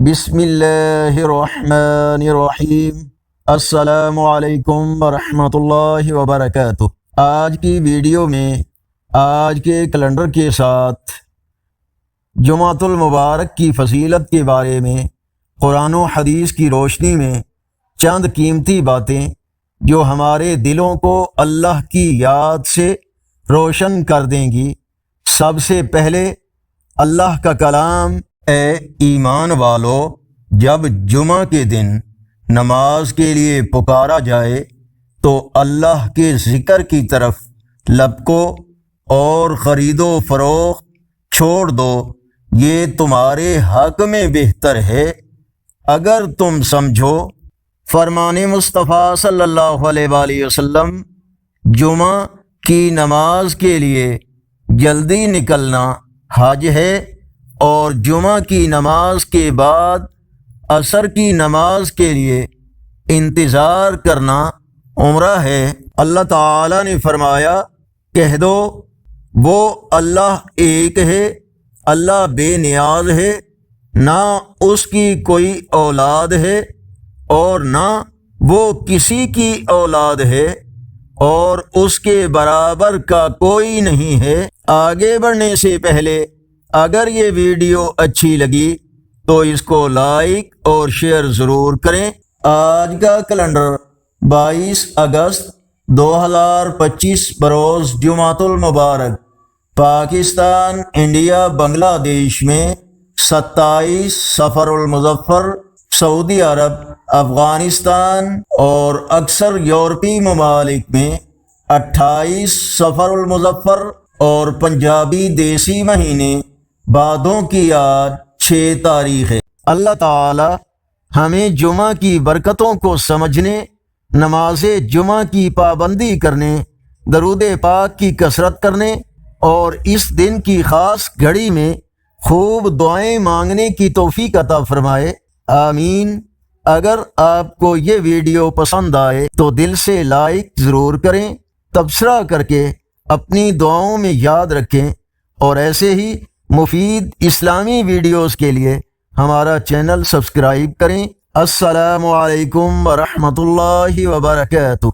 بسم اللہ الرحمن الرحیم۔ السلام علیکم ورحمۃ اللہ وبرکاتہ۔ آج کی ویڈیو میں آج کے کیلنڈر کے ساتھ جمعۃ المبارک کی فضیلت کے بارے میں قرآن و حدیث کی روشنی میں چند قیمتی باتیں جو ہمارے دلوں کو اللہ کی یاد سے روشن کر دیں گی۔ سب سے پہلے اللہ کا کلام: اے ایمان والو، جب جمعہ کے دن نماز کے لیے پکارا جائے تو اللہ کے ذکر کی طرف لپکو اور خرید و فروخت چھوڑ دو، یہ تمہارے حق میں بہتر ہے اگر تم سمجھو۔ فرمان مصطفیٰ صلی اللہ علیہ وآلہ وسلم: جمعہ کی نماز کے لیے جلدی نکلنا حج ہے، اور جمعہ کی نماز کے بعد عصر کی نماز کے لیے انتظار کرنا عمرہ ہے۔ اللہ تعالیٰ نے فرمایا، کہہ دو وہ اللہ ایک ہے، اللہ بے نیاز ہے، نہ اس کی کوئی اولاد ہے اور نہ وہ کسی کی اولاد ہے، اور اس کے برابر کا کوئی نہیں ہے۔ آگے بڑھنے سے پہلے اگر یہ ویڈیو اچھی لگی تو اس کو لائک اور شیئر ضرور کریں۔ آج کا کیلنڈر 22 اگست 2025 بروز جمعۃ المبارک پاکستان، انڈیا، بنگلہ دیش میں 27 صفر المظفر، سعودی عرب، افغانستان اور اکثر یورپی ممالک میں 28 صفر المظفر، اور پنجابی دیسی مہینے بادوں کی آج 6 تاریخ ہے۔ اللہ تعالی ہمیں جمعہ کی برکتوں کو سمجھنے، نماز جمعہ کی پابندی کرنے، درود پاک کی کثرت کرنے اور اس دن کی خاص گھڑی میں خوب دعائیں مانگنے کی توفیق عطا فرمائے، آمین۔ اگر آپ کو یہ ویڈیو پسند آئے تو دل سے لائک ضرور کریں، تبصرہ کر کے اپنی دعاؤں میں یاد رکھیں، اور ایسے ہی مفید اسلامی ویڈیوز کے لیے ہمارا چینل سبسکرائب کریں۔ السلام علیکم ورحمۃ اللہ وبرکاتہ۔